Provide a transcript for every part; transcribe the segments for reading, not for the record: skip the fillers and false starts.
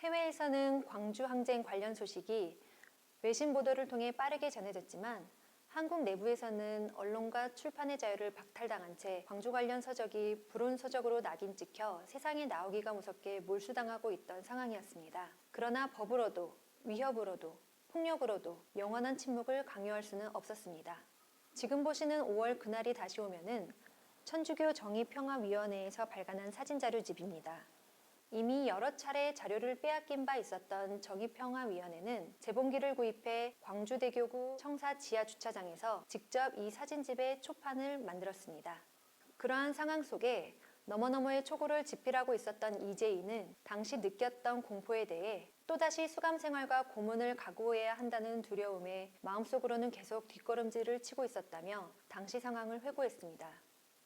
해외에서는 광주 항쟁 관련 소식이 외신 보도를 통해 빠르게 전해졌지만 한국 내부에서는 언론과 출판의 자유를 박탈당한 채 광주 관련 서적이 불온 서적으로 낙인 찍혀 세상에 나오기가 무섭게 몰수당하고 있던 상황이었습니다. 그러나 법으로도 위협으로도 폭력으로도 영원한 침묵을 강요할 수는 없었습니다. 지금 보시는 5월 그날이 다시 오면은 천주교 정의평화위원회에서 발간한 사진자료집입니다. 이미 여러 차례 자료를 빼앗긴 바 있었던 정의평화위원회는 재봉기를 구입해 광주대교구 청사 지하주차장에서 직접 이 사진집의 초판을 만들었습니다. 그러한 상황 속에 너머너머의 초고를 집필하고 있었던 이재희는 당시 느꼈던 공포에 대해 또다시 수감생활과 고문을 각오해야 한다는 두려움에 마음속으로는 계속 뒷걸음질을 치고 있었다며 당시 상황을 회고했습니다.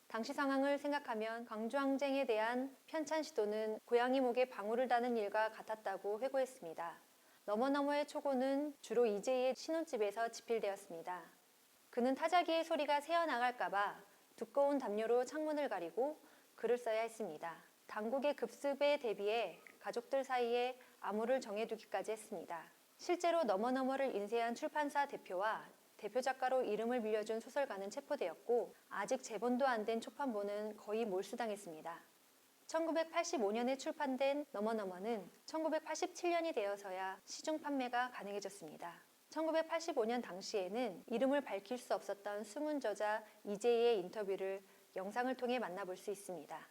당시 상황을 생각하면 광주항쟁에 대한 편찬 시도는 고양이 목에 방울을 다는 일과 같았다고 회고했습니다. 너머너머의 초고는 주로 이재희의 신혼집에서 집필되었습니다. 그는 타자기의 소리가 새어나갈까봐 두꺼운 담요로 창문을 가리고 글을 써야 했습니다. 당국의 급습에 대비해 가족들 사이에 암호를 정해두기까지 했습니다. 실제로 너머너머를 인쇄한 출판사 대표와 대표 작가로 이름을 빌려준 소설가는 체포되었고 아직 재본도 안 된 초판본은 거의 몰수당했습니다. 1985년에 출판된 너머너머는 1987년이 되어서야 시중 판매가 가능해졌습니다. 1985년 당시에는 이름을 밝힐 수 없었던 숨은 저자 이재희의 인터뷰를 영상을 통해 만나볼 수 있습니다.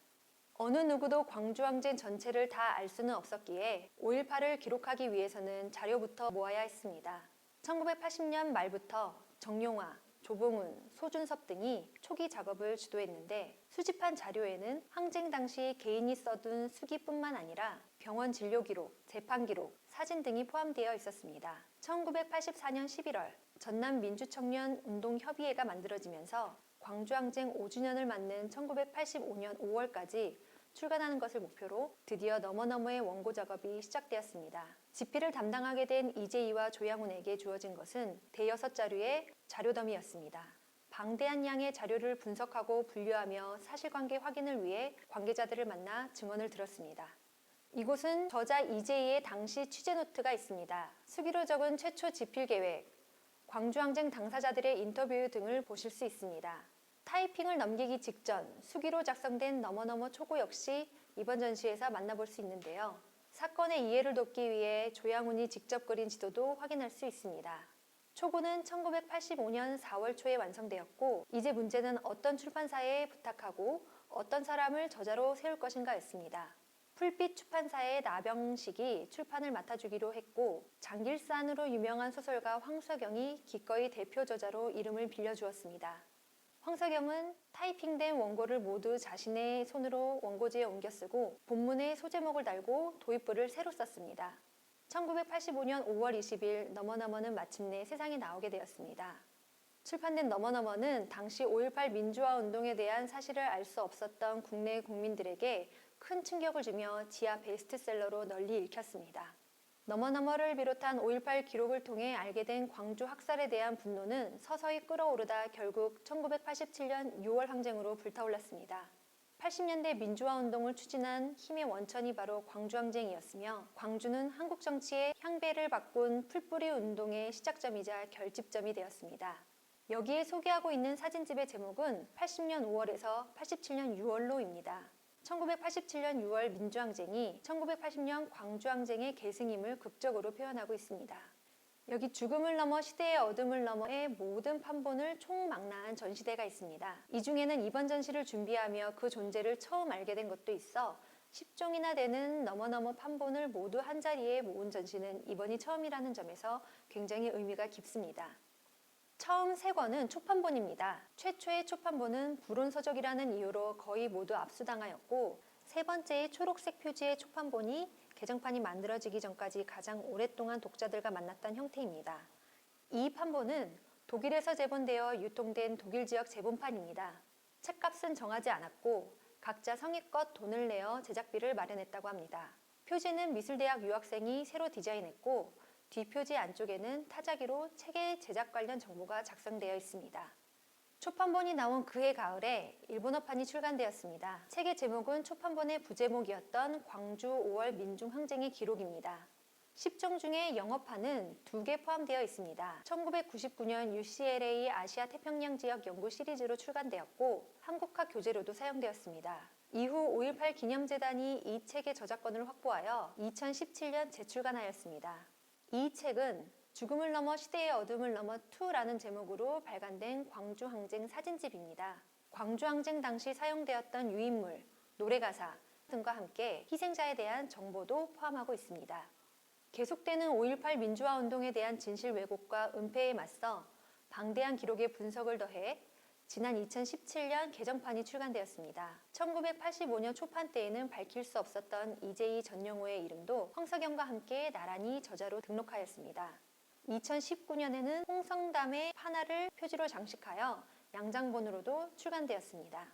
어느 누구도 광주항쟁 전체를 다 알 수는 없었기에 5.18을 기록하기 위해서는 자료부터 모아야 했습니다. 1980년 말부터 정용화, 조봉훈, 소준섭 등이 초기 작업을 주도했는데 수집한 자료에는 항쟁 당시 개인이 써둔 수기뿐만 아니라 병원 진료 기록, 재판 기록, 사진 등이 포함되어 있었습니다. 1984년 11월 전남민주청년운동협의회가 만들어지면서 광주항쟁 5주년을 맞는 1985년 5월까지 출간하는 것을 목표로 드디어 너머너머의 원고 작업이 시작되었습니다. 집필을 담당하게 된 이재희와 조양훈에게 주어진 것은 대여섯 자료의 자료더미였습니다. 방대한 양의 자료를 분석하고 분류하며 사실관계 확인을 위해 관계자들을 만나 증언을 들었습니다. 이곳은 저자 이재희의 당시 취재 노트가 있습니다. 수기로 적은 최초 집필 계획, 광주항쟁 당사자들의 인터뷰 등을 보실 수 있습니다. 타이핑을 넘기기 직전 수기로 작성된 너머너머 초고 역시 이번 전시에서 만나볼 수 있는데요. 사건의 이해를 돕기 위해 조양훈이 직접 그린 지도도 확인할 수 있습니다. 초고는 1985년 4월 초에 완성되었고 이제 문제는 어떤 출판사에 부탁하고 어떤 사람을 저자로 세울 것인가였습니다. 풀빛 출판사의 나병식이 출판을 맡아주기로 했고 장길산으로 유명한 소설가 황석영이 기꺼이 대표 저자로 이름을 빌려주었습니다. 황석영은 타이핑된 원고를 모두 자신의 손으로 원고지에 옮겨 쓰고 본문에 소제목을 달고 도입부를 새로 썼습니다. 1985년 5월 20일 너머너머는 마침내 세상에 나오게 되었습니다. 출판된 너머너머는 당시 5.18 민주화 운동에 대한 사실을 알 수 없었던 국내 국민들에게 큰 충격을 주며 지하 베스트셀러로 널리 읽혔습니다. 너머너머를 비롯한 5.18 기록을 통해 알게 된 광주 학살에 대한 분노는 서서히 끓어오르다 결국 1987년 6월 항쟁으로 불타올랐습니다. 80년대 민주화 운동을 추진한 힘의 원천이 바로 광주항쟁이었으며 광주는 한국 정치의 향배를 바꾼 풀뿌리 운동의 시작점이자 결집점이 되었습니다. 여기에 소개하고 있는 사진집의 제목은 80년 5월에서 87년 6월로입니다. 1987년 6월 민주항쟁이 1980년 광주항쟁의 계승임을 극적으로 표현하고 있습니다. 여기 죽음을 넘어 시대의 어둠을 넘어의 모든 판본을 총망라한 전시대가 있습니다. 이 중에는 이번 전시를 준비하며 그 존재를 처음 알게 된 것도 있어 10종이나 되는 너머너머 판본을 모두 한자리에 모은 전시는 이번이 처음이라는 점에서 굉장히 의미가 깊습니다. 처음 3권은 초판본입니다. 최초의 초판본은 불온서적이라는 이유로 거의 모두 압수당하였고 세 번째의 초록색 표지의 초판본이 개정판이 만들어지기 전까지 가장 오랫동안 독자들과 만났던 형태입니다. 이 판본은 독일에서 제본되어 유통된 독일 지역 제본판입니다. 책값은 정하지 않았고 각자 성의껏 돈을 내어 제작비를 마련했다고 합니다. 표지는 미술대학 유학생이 새로 디자인했고 뒷표지 안쪽에는 타자기로 책의 제작 관련 정보가 작성되어 있습니다. 초판본이 나온 그해 가을에 일본어판이 출간되었습니다. 책의 제목은 초판본의 부제목이었던 광주 5월 민중항쟁의 기록입니다. 10종 중에 영어판은 2개 포함되어 있습니다. 1999년 UCLA 아시아 태평양 지역 연구 시리즈로 출간되었고 한국화 교재로도 사용되었습니다. 이후 5.18 기념재단이 이 책의 저작권을 확보하여 2017년 재출간하였습니다. 이 책은 죽음을 넘어 시대의 어둠을 넘어 2라는 제목으로 발간된 광주항쟁 사진집입니다. 광주항쟁 당시 사용되었던 유인물, 노래가사 등과 함께 희생자에 대한 정보도 포함하고 있습니다. 계속되는 5.18 민주화운동에 대한 진실 왜곡과 은폐에 맞서 방대한 기록의 분석을 더해 지난 2017년 개정판이 출간되었습니다. 1985년 초판 때에는 밝힐 수 없었던 이재희 전영호의 이름도 황석영과 함께 나란히 저자로 등록하였습니다. 2019년에는 홍성담의 판화를 표지로 장식하여 양장본으로도 출간되었습니다.